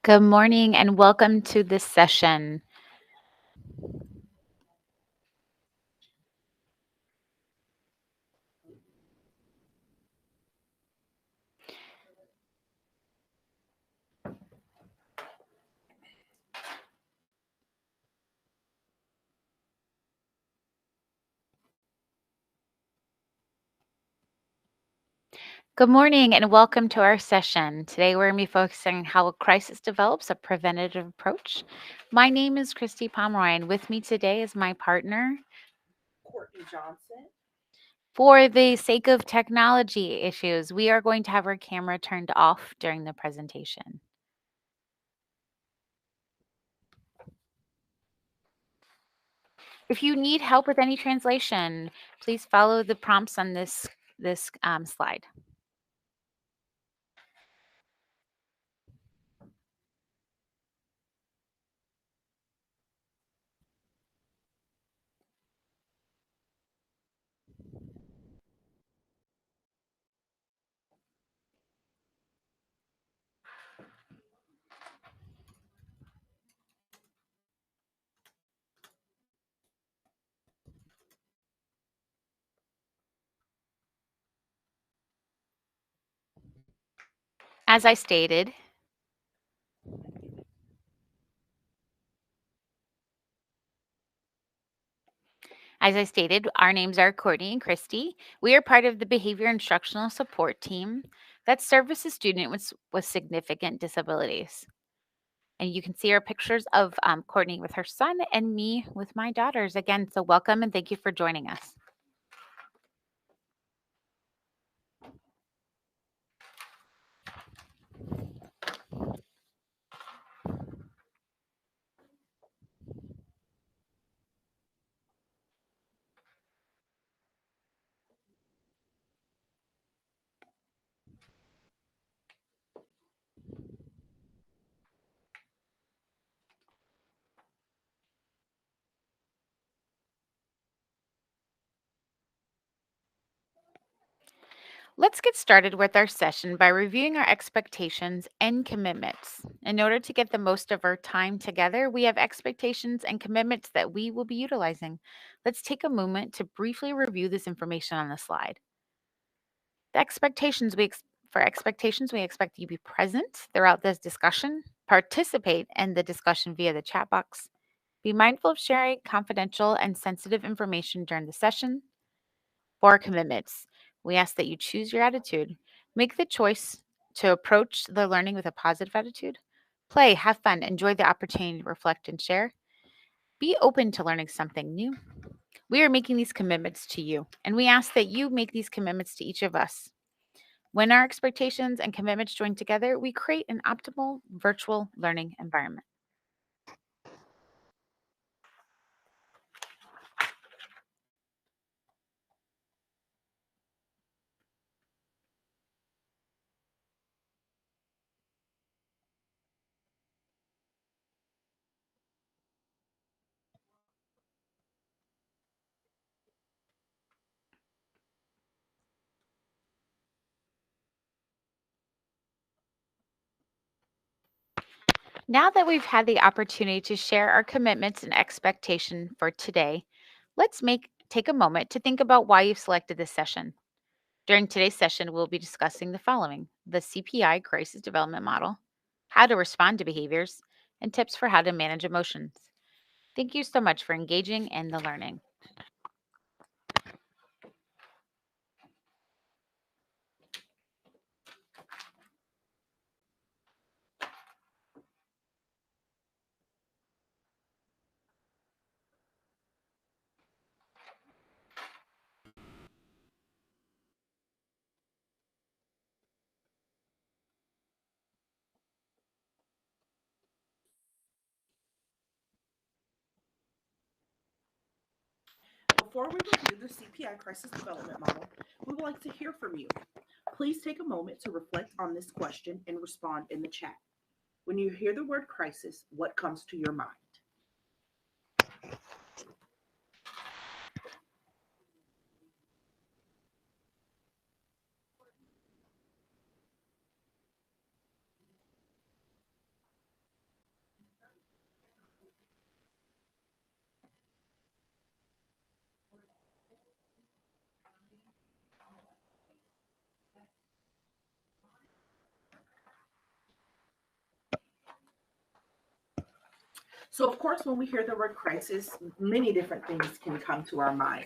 Good morning and welcome to this session. Good morning and welcome to our session. Today we're going to be focusing on how a crisis develops a preventative approach. My name is Christy Pomeroy and with me today is my partner, Courtney Johnson. For the sake of technology issues, we are going to have our camera turned off during the presentation. If you need help with any translation, please follow the prompts on this slide. As I stated, our names are Courtney and Christy. We are part of the Behavior Instructional Support Team that services students with significant disabilities. And you can see our pictures of Courtney with her son and me with my daughters. Again, so welcome and thank you for joining us. Let's get started with our session by reviewing our expectations and commitments. In order to get the most of our time together, we have expectations and commitments that we will be utilizing. Let's take a moment to briefly review this information on the slide. The expectations for expectations, we expect you to be present throughout this discussion, participate in the discussion via the chat box, be mindful of sharing confidential and sensitive information during the session. For commitments, we ask that you choose your attitude. Make the choice to approach the learning with a positive attitude. Play, have fun, enjoy the opportunity to reflect and share. Be open to learning something new. We are making these commitments to you, and we ask that you make these commitments to each of us. When our expectations and commitments join together, we create an optimal virtual learning environment. Now that we've had the opportunity to share our commitments and expectation for today, let's take a moment to think about why you've selected this session. During today's session, we'll be discussing the following: the CPI crisis development model, how to respond to behaviors, and tips for how to manage emotions. Thank you so much for engaging in the learning. Before we review the CPI crisis development model, we would like to hear from you. Please take a moment to reflect on this question and respond in the chat. When you hear the word crisis, what comes to your mind? So, of course, when we hear the word crisis, many different things can come to our mind.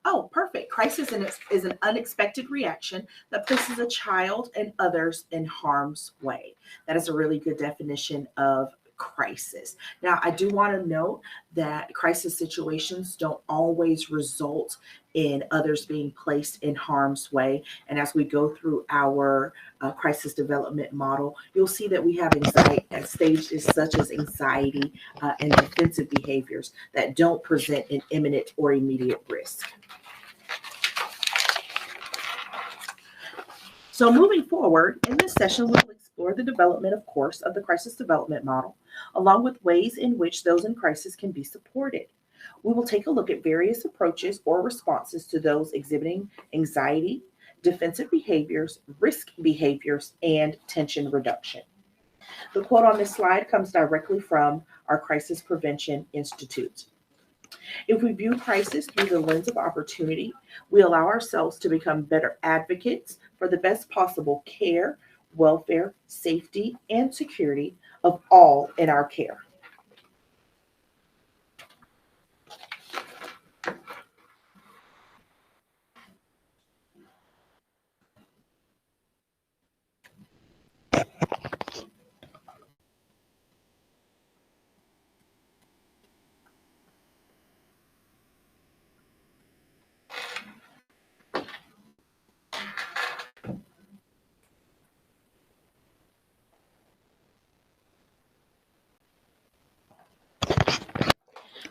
Oh, perfect. Crisis is an unexpected reaction that places a child and others in harm's way. That is a really good definition of crisis. Now, I do want to note that crisis situations don't always result in others being placed in harm's way. And as we go through our crisis development model, you'll see that we have anxiety at stages such as anxiety and defensive behaviors that don't present an imminent or immediate risk. So moving forward, in this session, we'll explore the development, of course, of the crisis development model, along with ways in which those in crisis can be supported. We will take a look at various approaches or responses to those exhibiting anxiety, defensive behaviors, risk behaviors, and tension reduction. The quote on this slide comes directly from our Crisis Prevention Institute. If we view crisis through the lens of opportunity, we allow ourselves to become better advocates for the best possible care, welfare, safety, and security of all in our care.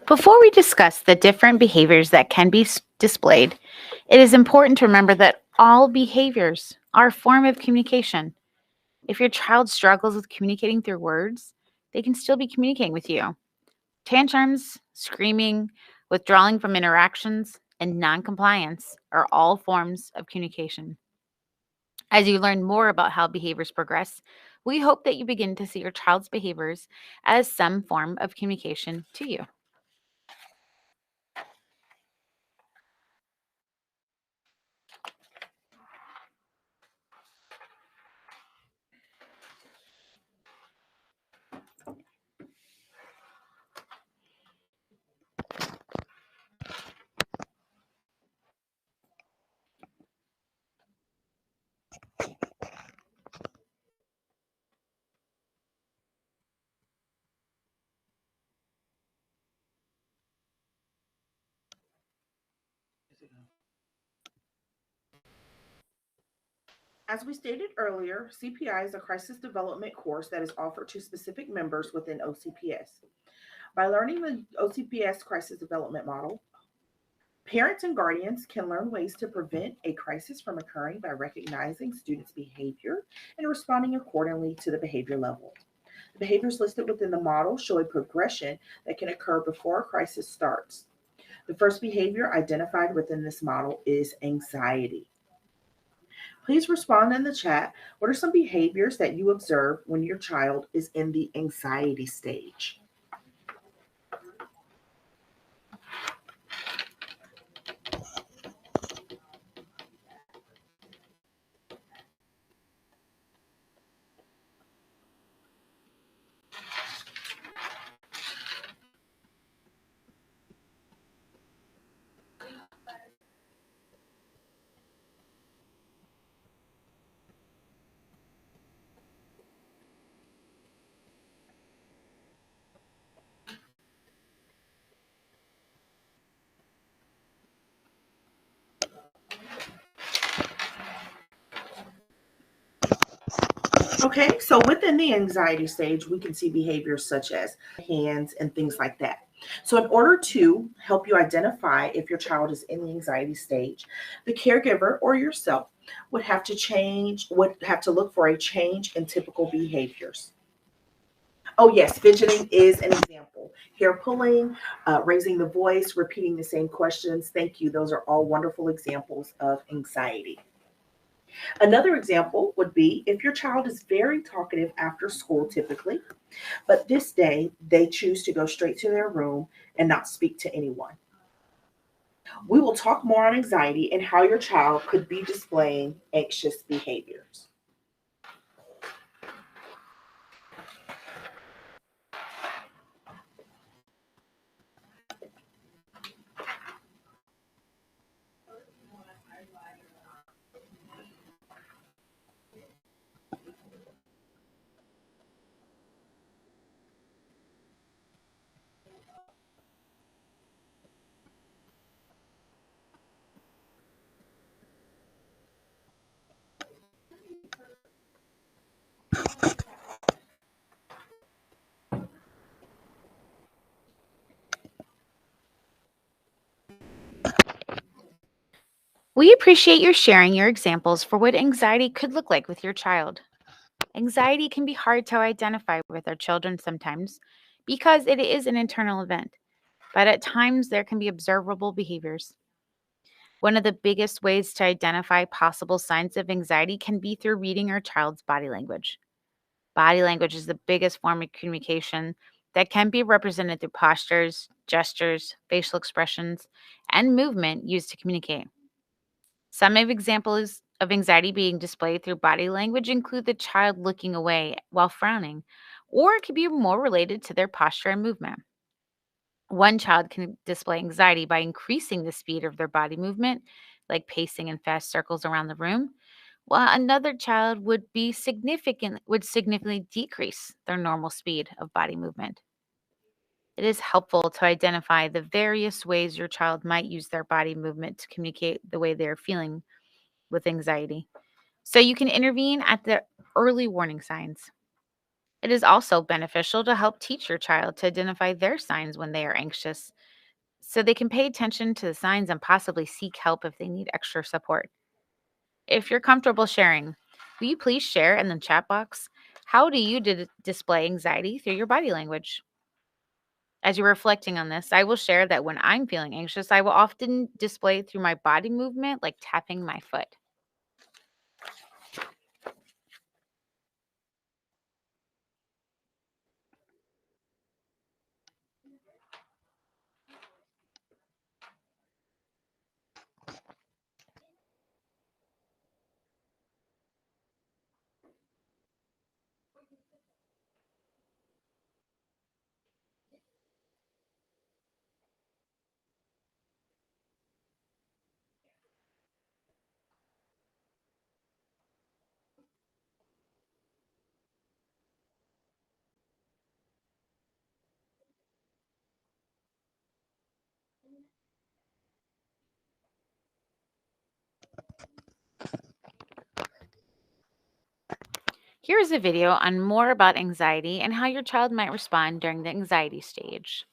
Before we discuss the different behaviors that can be displayed, it is important to remember that all behaviors are a form of communication. If your child struggles with communicating through words, they can still be communicating with you. Tantrums, screaming, withdrawing from interactions, and noncompliance are all forms of communication. As you learn more about how behaviors progress, we hope that you begin to see your child's behaviors as some form of communication to you. As we stated earlier, CPI is a crisis development course that is offered to specific members within OCPS. By learning the OCPS crisis development model, parents and guardians can learn ways to prevent a crisis from occurring by recognizing students' behavior and responding accordingly to the behavior level. The behaviors listed within the model show a progression that can occur before a crisis starts. The first behavior identified within this model is anxiety. Please respond in the chat. What are some behaviors that you observe when your child is in the anxiety stage? Okay, so within the anxiety stage, we can see behaviors such as hands and things like that. So, in order to help you identify if your child is in the anxiety stage, the caregiver or yourself would have to look for a change in typical behaviors. Oh, yes, fidgeting is an example. Hair pulling, raising the voice, repeating the same questions. Thank you. Those are all wonderful examples of anxiety. Another example would be if your child is very talkative after school, typically, but this day they choose to go straight to their room and not speak to anyone. We will talk more on anxiety and how your child could be displaying anxious behaviors. We appreciate your sharing your examples for what anxiety could look like with your child. Anxiety can be hard to identify with our children sometimes because it is an internal event, but at times there can be observable behaviors. One of the biggest ways to identify possible signs of anxiety can be through reading our child's body language. Body language is the biggest form of communication that can be represented through postures, gestures, facial expressions, and movement used to communicate. Some of examples of anxiety being displayed through body language include the child looking away while frowning, or it could be more related to their posture and movement. One child can display anxiety by increasing the speed of their body movement, like pacing in fast circles around the room, while another child would significantly decrease their normal speed of body movement. It is helpful to identify the various ways your child might use their body movement to communicate the way they're feeling with anxiety, so you can intervene at the early warning signs. It is also beneficial to help teach your child to identify their signs when they are anxious, so they can pay attention to the signs and possibly seek help if they need extra support. If you're comfortable sharing, will you please share in the chat box? How do you display anxiety through your body language? As you're reflecting on this, I will share that when I'm feeling anxious, I will often display it through my body movement, like tapping my foot. Here is a video on more about anxiety and how your child might respond during the anxiety stage.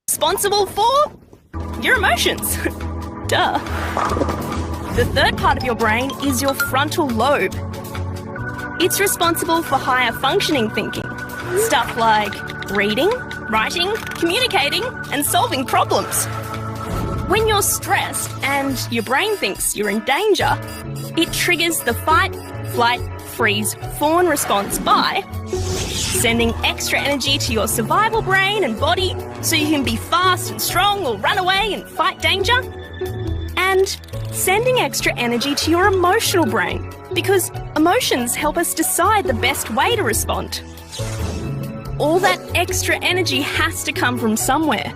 Responsible for your emotions. Duh. The third part of your brain is your frontal lobe. It's responsible for higher functioning thinking. Stuff like reading, writing, communicating, and solving problems. When you're stressed and your brain thinks you're in danger, it triggers the fight, flight, freeze, fawn response by sending extra energy to your survival brain and body so you can be fast and strong or run away and fight danger, and sending extra energy to your emotional brain because emotions help us decide the best way to respond. All that extra energy has to come from somewhere.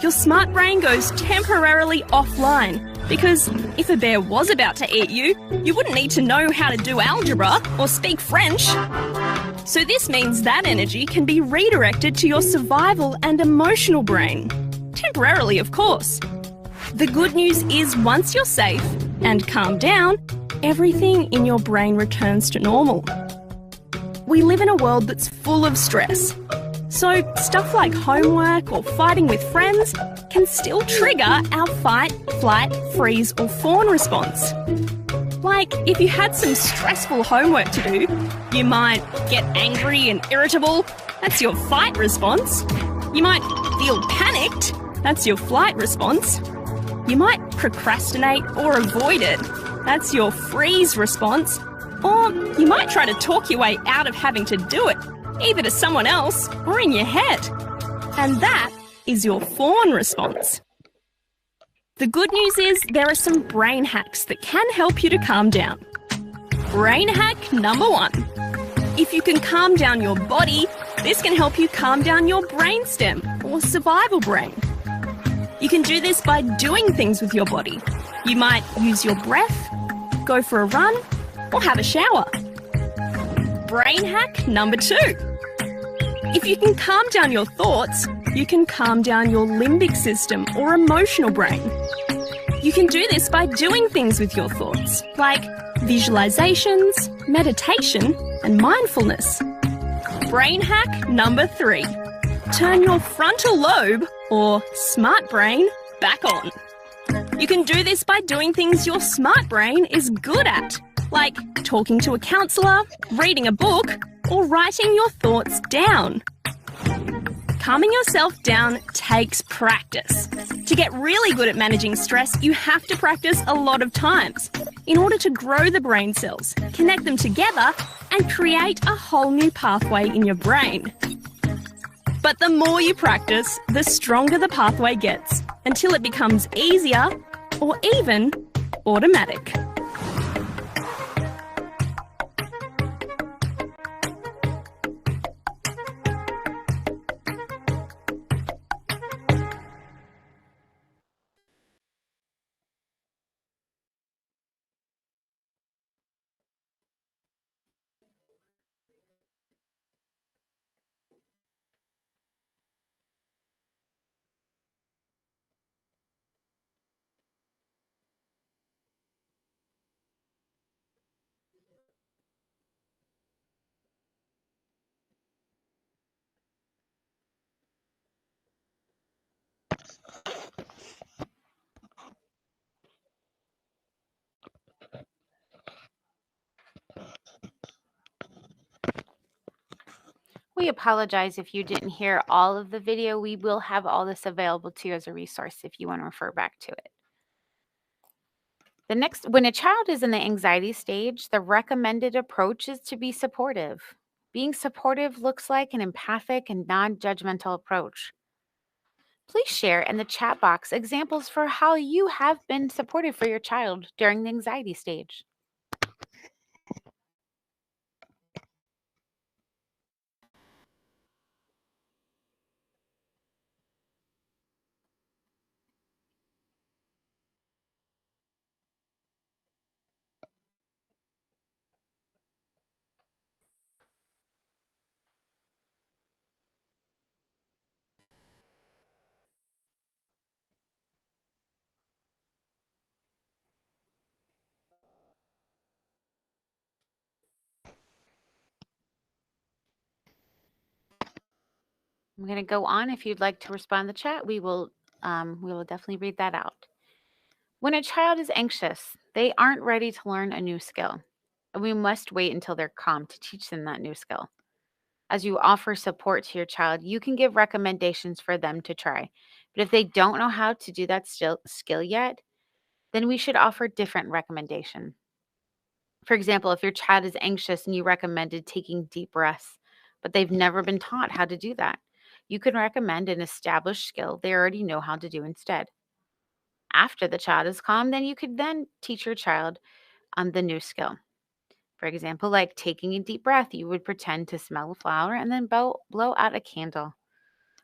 Your smart brain goes temporarily offline Because if a bear was about to eat you, you wouldn't need to know how to do algebra or speak French. So this means that energy can be redirected to your survival and emotional brain. Temporarily, of course. The good news is once you're safe and calm down, everything in your brain returns to normal. We live in a world that's full of stress. So stuff like homework or fighting with friends can still trigger our fight, flight, freeze or fawn response. Like if you had some stressful homework to do, you might get angry and irritable. That's your fight response. You might feel panicked. That's your flight response. You might procrastinate or avoid it. That's your freeze response. Or you might try to talk your way out of having to do it, either to someone else or in your head. And that is your fawn response. The good news is there are some brain hacks that can help you to calm down. Brain hack number 1. If you can calm down your body, this can help you calm down your brainstem or survival brain. You can do this by doing things with your body. You might use your breath, go for a run, or have a shower. Brain hack number 2. If you can calm down your thoughts, you can calm down your limbic system or emotional brain. You can do this by doing things with your thoughts, like visualizations, meditation, and mindfulness. Brain hack number 3. Turn your frontal lobe, or smart brain, back on. You can do this by doing things your smart brain is good at, like talking to a counsellor, reading a book, or writing your thoughts down. Calming yourself down takes practice. To get really good at managing stress, you have to practice a lot of times in order to grow the brain cells, connect them together, and create a whole new pathway in your brain. But the more you practice, the stronger the pathway gets, until it becomes easier or even automatic. We apologize if you didn't hear all of the video. We will have all this available to you as a resource if you want to refer back to it. When a child is in the anxiety stage, the recommended approach is to be supportive. Being supportive looks like an empathic and non-judgmental approach. Please share in the chat box examples for how you have been supportive for your child during the anxiety stage. I'm going to go on. If you'd like to respond in the chat, we will definitely read that out. When a child is anxious, they aren't ready to learn a new skill, and we must wait until they're calm to teach them that new skill. As you offer support to your child, you can give recommendations for them to try. But if they don't know how to do that skill yet, then we should offer different recommendation. For example, if your child is anxious and you recommended taking deep breaths, but they've never been taught how to do that, you can recommend an established skill they already know how to do instead. After the child is calm, then you could then teach your child the new skill. For example, like taking a deep breath, you would pretend to smell a flower and then blow out a candle.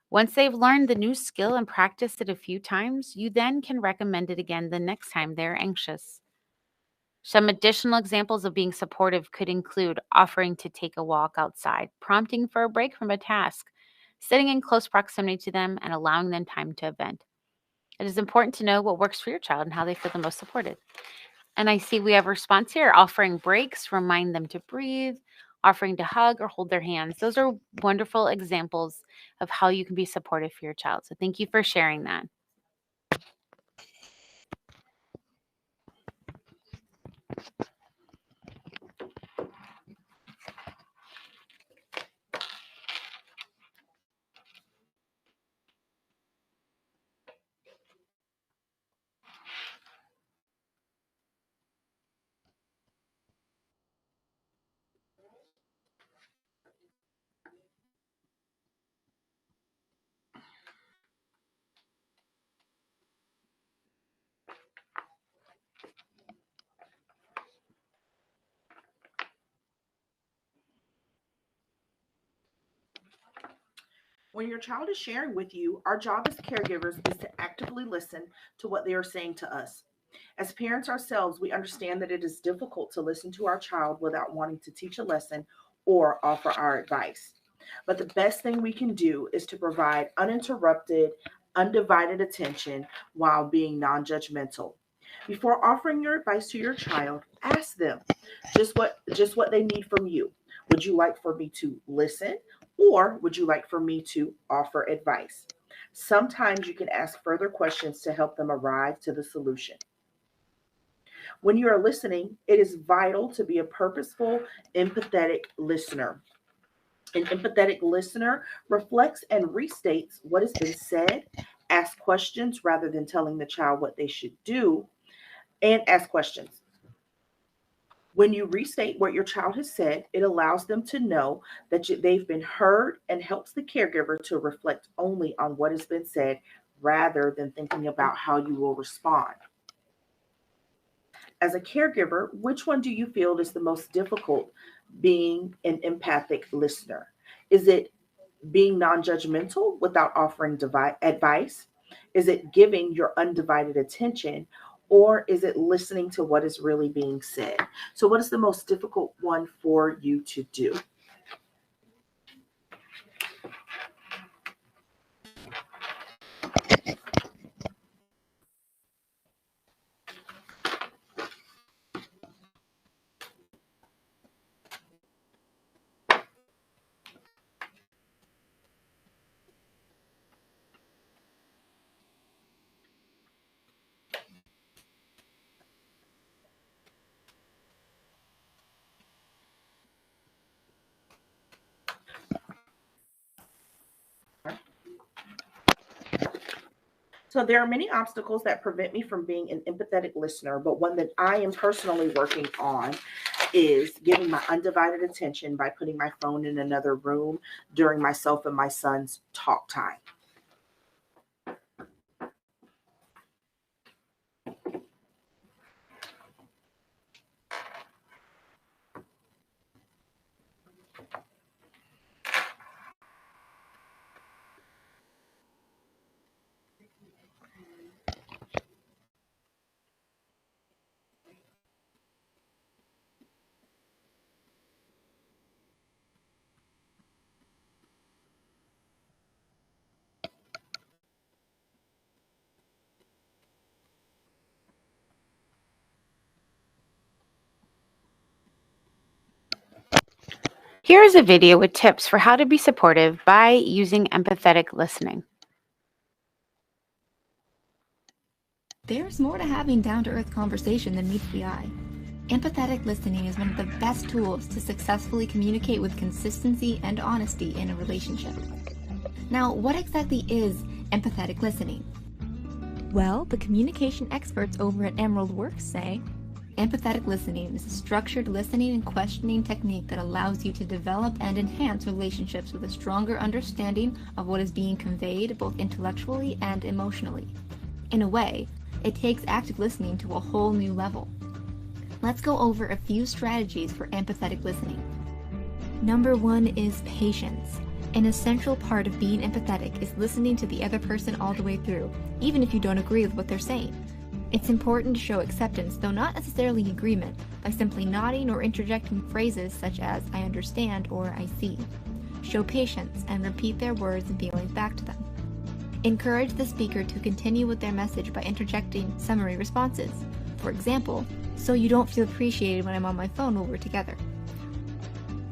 Once they've learned the new skill and practiced it a few times, you then can recommend it again the next time they're anxious. Some additional examples of being supportive could include offering to take a walk outside, prompting for a break from a task, sitting in close proximity to them, and allowing them time to vent. It is important to know what works for your child and how they feel the most supported. And I see we have a response here: offering breaks, remind them to breathe, offering to hug or hold their hands. Those are wonderful examples of how you can be supportive for your child. So thank you for sharing that. When your child is sharing with you, our job as caregivers is to actively listen to what they are saying to us. As parents ourselves, we understand that it is difficult to listen to our child without wanting to teach a lesson or offer our advice. But the best thing we can do is to provide uninterrupted, undivided attention while being non judgmental. Before offering your advice to your child, ask them just what they need from you. Would you like for me to listen, or would you like for me to offer advice? Sometimes you can ask further questions to help them arrive to the solution. When you are listening, it is vital to be a purposeful, empathetic listener. An empathetic listener reflects and restates what has been said, asks questions rather than telling the child what they should do, and ask questions. When you restate what your child has said, it allows them to know that they've been heard and helps the caregiver to reflect only on what has been said rather than thinking about how you will respond. As a caregiver, which one do you feel is the most difficult being an empathic listener? Is it being non judgmental without offering advice? Is it giving your undivided attention? Or is it listening to what is really being said? So, what is the most difficult one for you to do? So there are many obstacles that prevent me from being an empathetic listener, but one that I am personally working on is giving my undivided attention by putting my phone in another room during myself and my son's talk time. Here is a video with tips for how to be supportive by using empathetic listening. There's more to having down-to-earth conversation than meets the eye. Empathetic listening is one of the best tools to successfully communicate with consistency and honesty in a relationship. Now, what exactly is empathetic listening? Well, the communication experts over at Emerald Works say, empathetic listening is a structured listening and questioning technique that allows you to develop and enhance relationships with a stronger understanding of what is being conveyed both intellectually and emotionally. In a way, it takes active listening to a whole new level. Let's go over a few strategies for empathetic listening. Number 1 is patience. An essential part of being empathetic is listening to the other person all the way through, even if you don't agree with what they're saying. It's important to show acceptance, though not necessarily agreement, by simply nodding or interjecting phrases such as "I understand" or "I see." Show patience and repeat their words and feelings back to them. Encourage the speaker to continue with their message by interjecting summary responses. For example, "So you don't feel appreciated when I'm on my phone while we're together."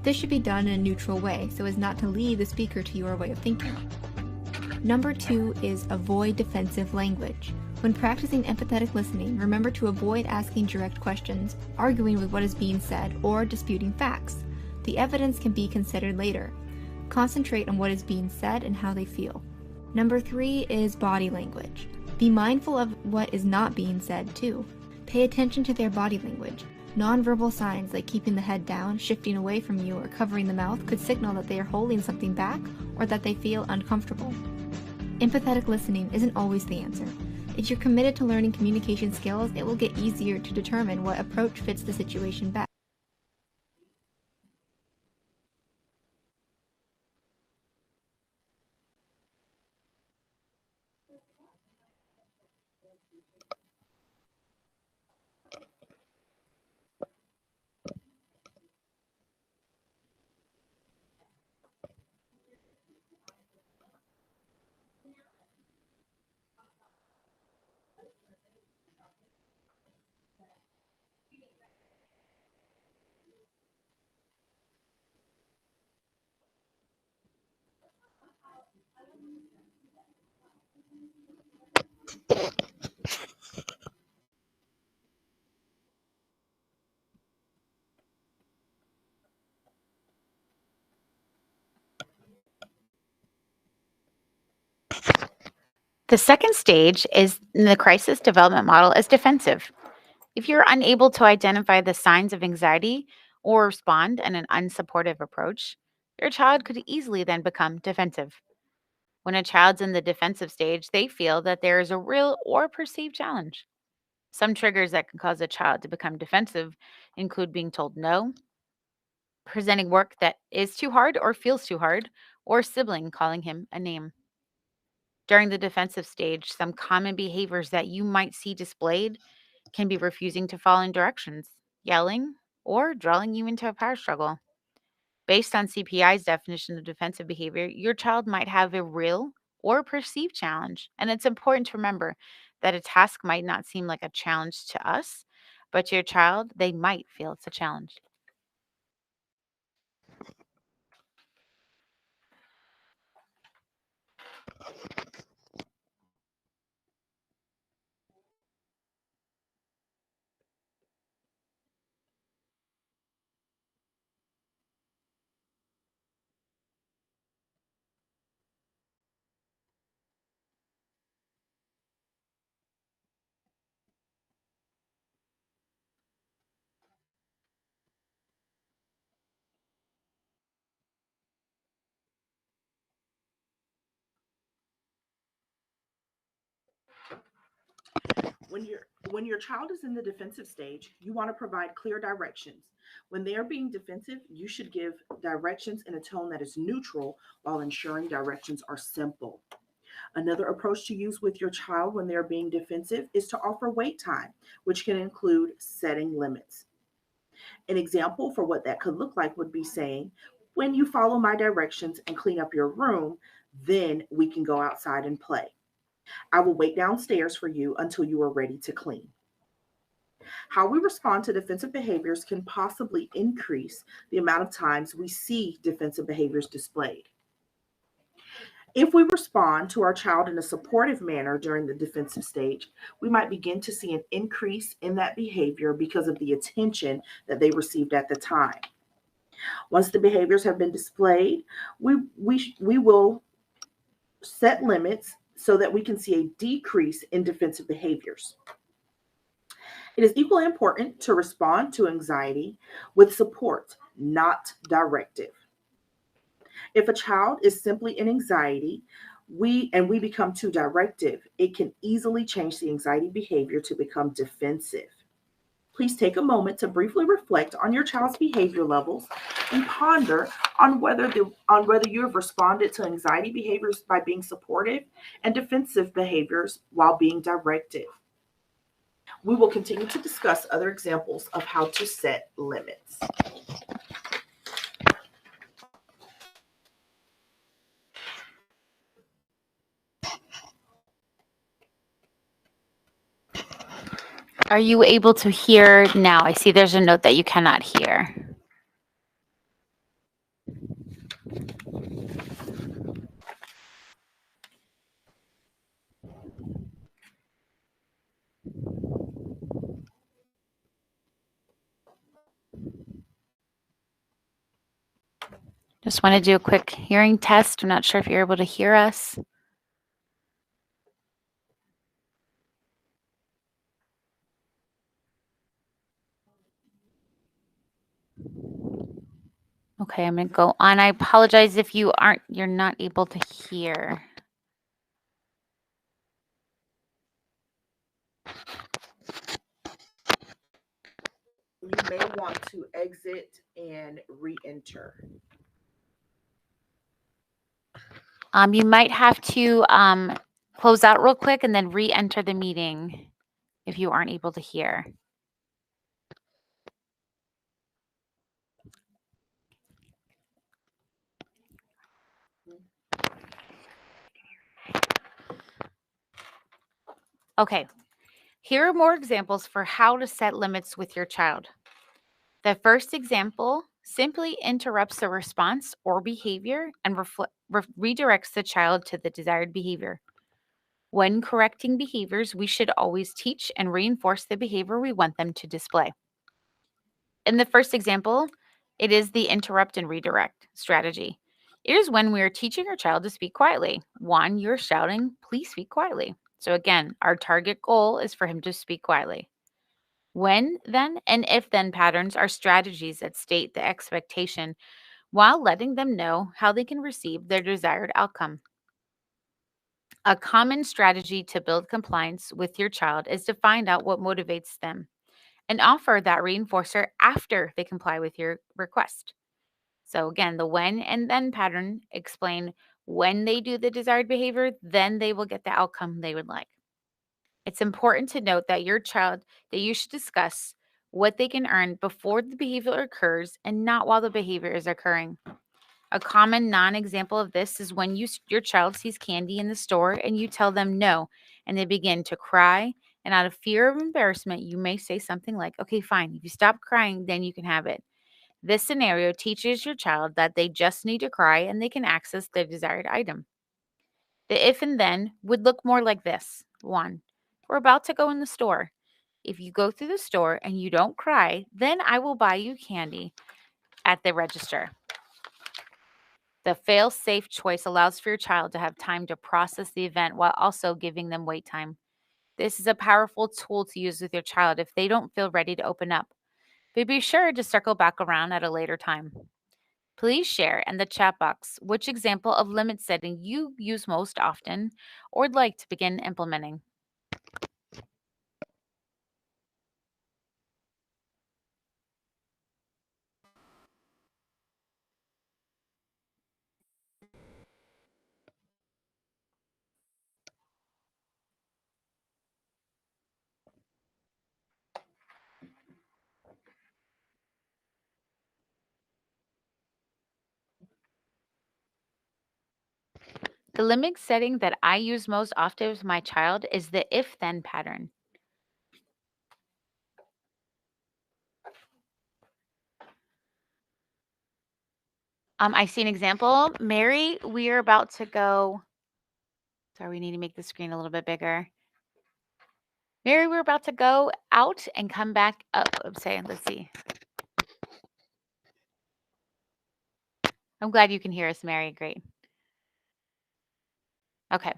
This should be done in a neutral way so as not to lead the speaker to your way of thinking. Number 2 is avoid defensive language. When practicing empathetic listening, remember to avoid asking direct questions, arguing with what is being said, or disputing facts. The evidence can be considered later. Concentrate on what is being said and how they feel. Number 3 is body language. Be mindful of what is not being said, too. Pay attention to their body language. Nonverbal signs like keeping the head down, shifting away from you, or covering the mouth could signal that they are holding something back or that they feel uncomfortable. Empathetic listening isn't always the answer. If you're committed to learning communication skills, it will get easier to determine what approach fits the situation best. The second stage is in the crisis development model is defensive. If you're unable to identify the signs of anxiety or respond in an unsupportive approach, your child could easily then become defensive. When a child's in the defensive stage, they feel that there is a real or perceived challenge. Some triggers that can cause a child to become defensive include being told no, presenting work that is too hard or feels too hard, or a sibling calling him a name. During the defensive stage, some common behaviors that you might see displayed can be refusing to follow in directions, yelling, or drawing you into a power struggle. Based on CPI's definition of defensive behavior, your child might have a real or perceived challenge. And it's important to remember that a task might not seem like a challenge to us, but to your child, they might feel it's a challenge. When your child is in the defensive stage, you want to provide clear directions. When they are being defensive, you should give directions in a tone that is neutral while ensuring directions are simple. Another approach to use with your child when they're being defensive is to offer wait time, which can include setting limits. An example for what that could look like would be saying, "When you follow my directions and clean up your room, then we can go outside and play. I will wait downstairs for you until you are ready to clean." How we respond to defensive behaviors can possibly increase the amount of times we see defensive behaviors displayed. If we respond to our child in a supportive manner during the defensive stage, we might begin to see an increase in that behavior because of the attention that they received at the time. Once the behaviors have been displayed, we will set limits so that we can see a decrease in defensive behaviors. It is equally important to respond to anxiety with support, not directive. If a child is simply in anxiety, we become too directive, it can easily change the anxiety behavior to become defensive. Please take a moment to briefly reflect on your child's behavior levels and ponder on whether you have responded to anxiety behaviors by being supportive and defensive behaviors while being directive. We will continue to discuss other examples of how to set limits. Are you able to hear now? I see there's a note that you cannot hear. Just want to do a quick hearing test. I'm not sure if you're able to hear us. Okay, I'm going to go on. I apologize if you're not able to hear. You may want to exit and re-enter. You might have to close out real quick and then re-enter the meeting if you aren't able to hear. Okay, here are more examples for how to set limits with your child. The first example simply interrupts the response or behavior and redirects the child to the desired behavior. When correcting behaviors, we should always teach and reinforce the behavior we want them to display. In the first example, it is the interrupt and redirect strategy. It is when we are teaching our child to speak quietly. One, you're shouting, please speak quietly. So again, our target goal is for him to speak quietly. When, then, and if then patterns are strategies that state the expectation while letting them know how they can receive their desired outcome. A common strategy to build compliance with your child is to find out what motivates them and offer that reinforcer after they comply with your request. So again, the when and then pattern explain when they do the desired behavior, then they will get the outcome they would like. It's important to note that you should discuss what they can earn before the behavior occurs and not while the behavior is occurring. A common non-example of this is when your child sees candy in the store and you tell them no, and they begin to cry. And out of fear of embarrassment, you may say something like, okay, fine, if you stop crying, then you can have it. This scenario teaches your child that they just need to cry and they can access the desired item. The if and then would look more like this. 1, we're about to go in the store. If you go through the store and you don't cry, then I will buy you candy at the register. The fail-safe choice allows for your child to have time to process the event while also giving them wait time. This is a powerful tool to use with your child if they don't feel ready to open up. But be sure to circle back around at a later time. Please share in the chat box which example of limit setting you use most often or would like to begin implementing. The limit setting that I use most often with my child is the if-then pattern. I see an example. Mary, we are about to go. Sorry, we need to make the screen a little bit bigger. Mary, we're about to go out and come back up. I'm saying, let's see. I'm glad you can hear us, Mary. Great. Okay.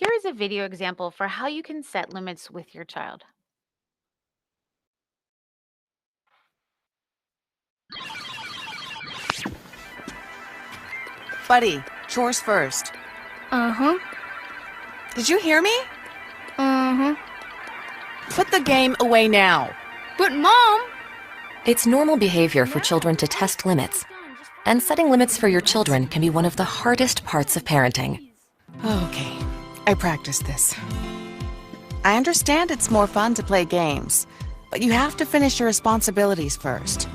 Here is a video example for how you can set limits with your child. Buddy, chores first. Uh-huh. Did you hear me? Uh-huh. Put the game away now. But Mom! It's normal behavior for children to test limits, and setting limits for your children can be one of the hardest parts of parenting. Okay, I practiced this. I understand it's more fun to play games, but you have to finish your responsibilities first.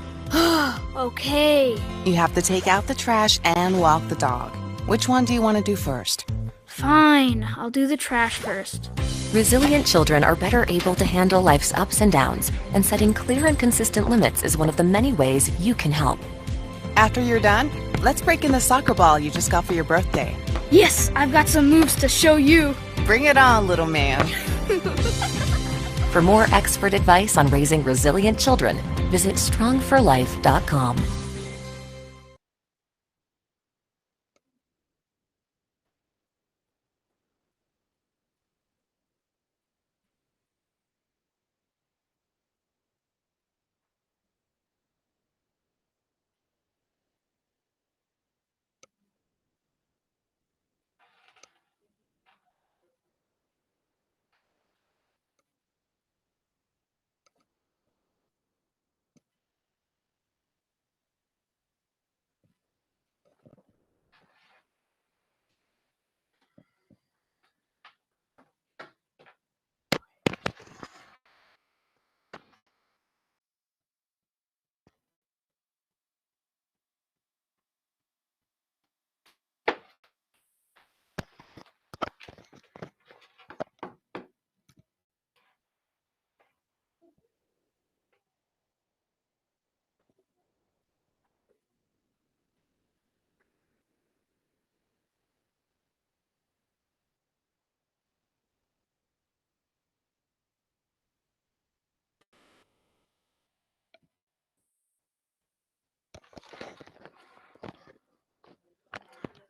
Okay. You have to take out the trash and walk the dog. Which one do you want to do first? Fine, I'll do the trash first. Resilient children are better able to handle life's ups and downs, and setting clear and consistent limits is one of the many ways you can help. After you're done, let's break in the soccer ball you just got for your birthday. Yes, I've got some moves to show you. Bring it on, little man. For more expert advice on raising resilient children, visit strongforlife.com.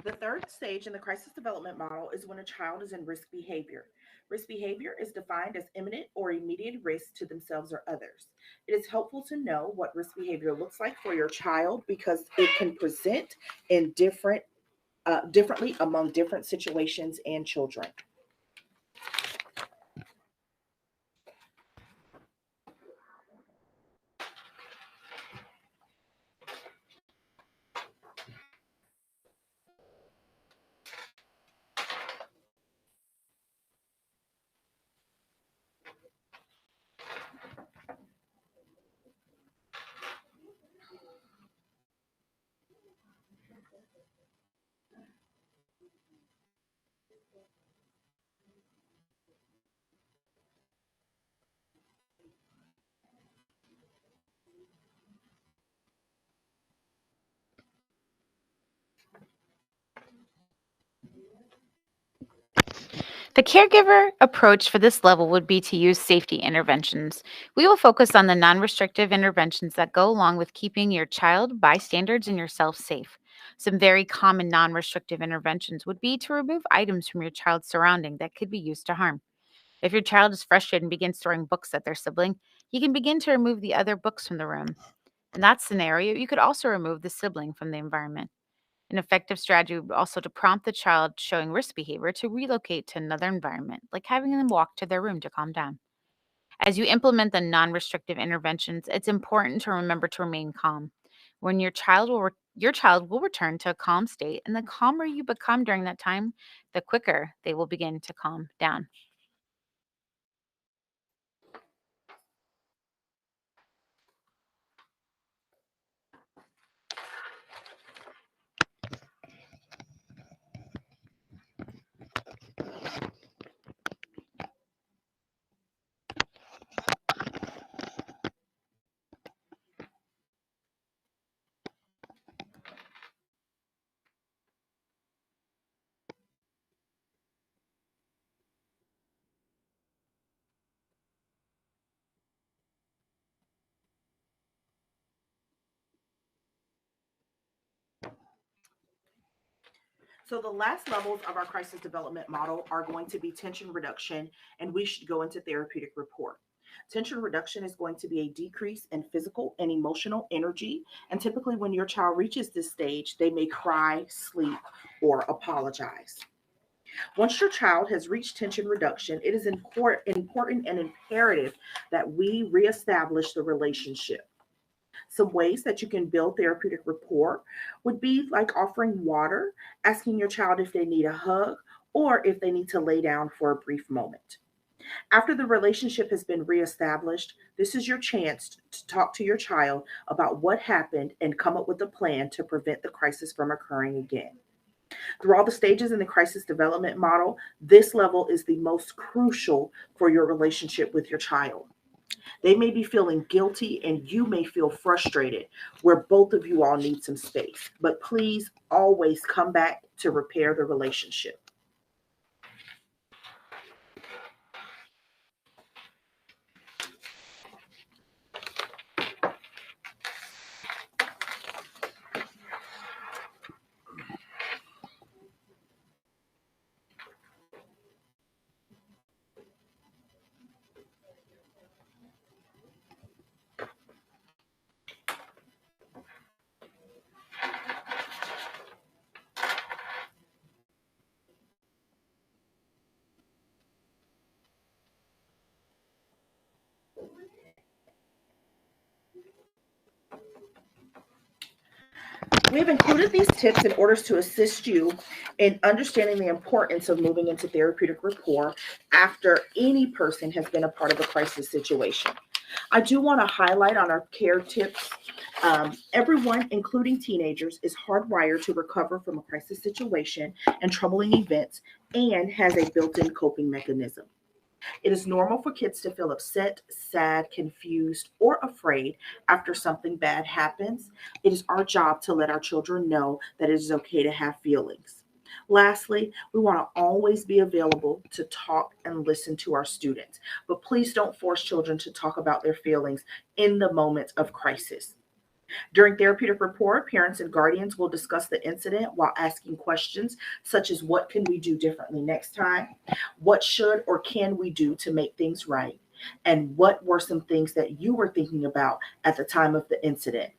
The third stage in the crisis development model is when a child is in risk behavior. Risk behavior is defined as imminent or immediate risk to themselves or others. It is helpful to know what risk behavior looks like for your child because it can present in differently among different situations and children. The caregiver approach for this level would be to use safety interventions. We will focus on the non restrictive interventions that go along with keeping your child, bystanders, and yourself safe. Some very common non restrictive interventions would be to remove items from your child's surrounding that could be used to harm. If your child is frustrated and begins throwing books at their sibling, you can begin to remove the other books from the room. In that scenario, you could also remove the sibling from the environment. An effective strategy would also to prompt the child showing risk behavior to relocate to another environment, like having them walk to their room to calm down. As you implement the non-restrictive interventions, it's important to remember to remain calm. When your child will return to a calm state, and the calmer you become during that time, the quicker they will begin to calm down. So the last levels of our crisis development model are going to be tension reduction, and we should go into therapeutic rapport. Tension reduction is going to be a decrease in physical and emotional energy. And typically, when your child reaches this stage, they may cry, sleep, or apologize. Once your child has reached tension reduction, it is important and imperative that we reestablish the relationship. Some ways that you can build therapeutic rapport would be like offering water, asking your child if they need a hug, or if they need to lay down for a brief moment. After the relationship has been reestablished, this is your chance to talk to your child about what happened and come up with a plan to prevent the crisis from occurring again. Through all the stages in the crisis development model, this level is the most crucial for your relationship with your child. They may be feeling guilty and you may feel frustrated, where both of you all need some space. But please always come back to repair the relationship. We have included these tips in order to assist you in understanding the importance of moving into therapeutic rapport after any person has been a part of a crisis situation. I do want to highlight on our care tips, everyone, including teenagers, is hardwired to recover from a crisis situation and troubling events and has a built-in coping mechanism. It is normal for kids to feel upset, sad, confused, or afraid after something bad happens. It is our job to let our children know that it is okay to have feelings. Lastly, we want to always be available to talk and listen to our students, but please don't force children to talk about their feelings in the moments of crisis. During therapeutic rapport, parents and guardians will discuss the incident while asking questions such as what can we do differently next time? What should or can we do to make things right? And what were some things that you were thinking about at the time of the incident?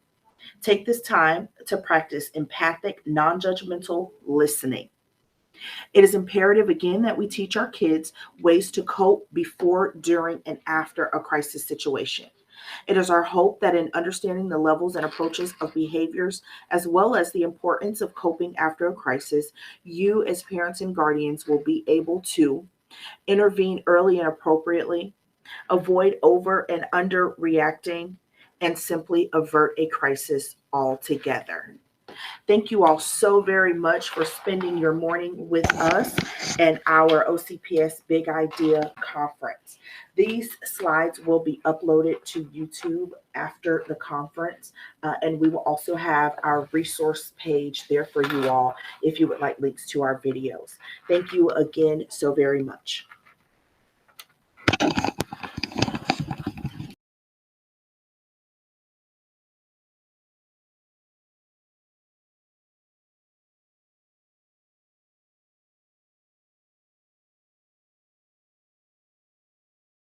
Take this time to practice empathic, non-judgmental listening. It is imperative, again, that we teach our kids ways to cope before, during, and after a crisis situation. It is our hope that in understanding the levels and approaches of behaviors, as well as the importance of coping after a crisis, you as parents and guardians will be able to intervene early and appropriately, avoid over and under reacting, and simply avert a crisis altogether. Thank you all so very much for spending your morning with us and our OCPS Big Idea Conference. These slides will be uploaded to YouTube after the conference, and we will also have our resource page there for you all if you would like links to our videos. Thank you again so very much.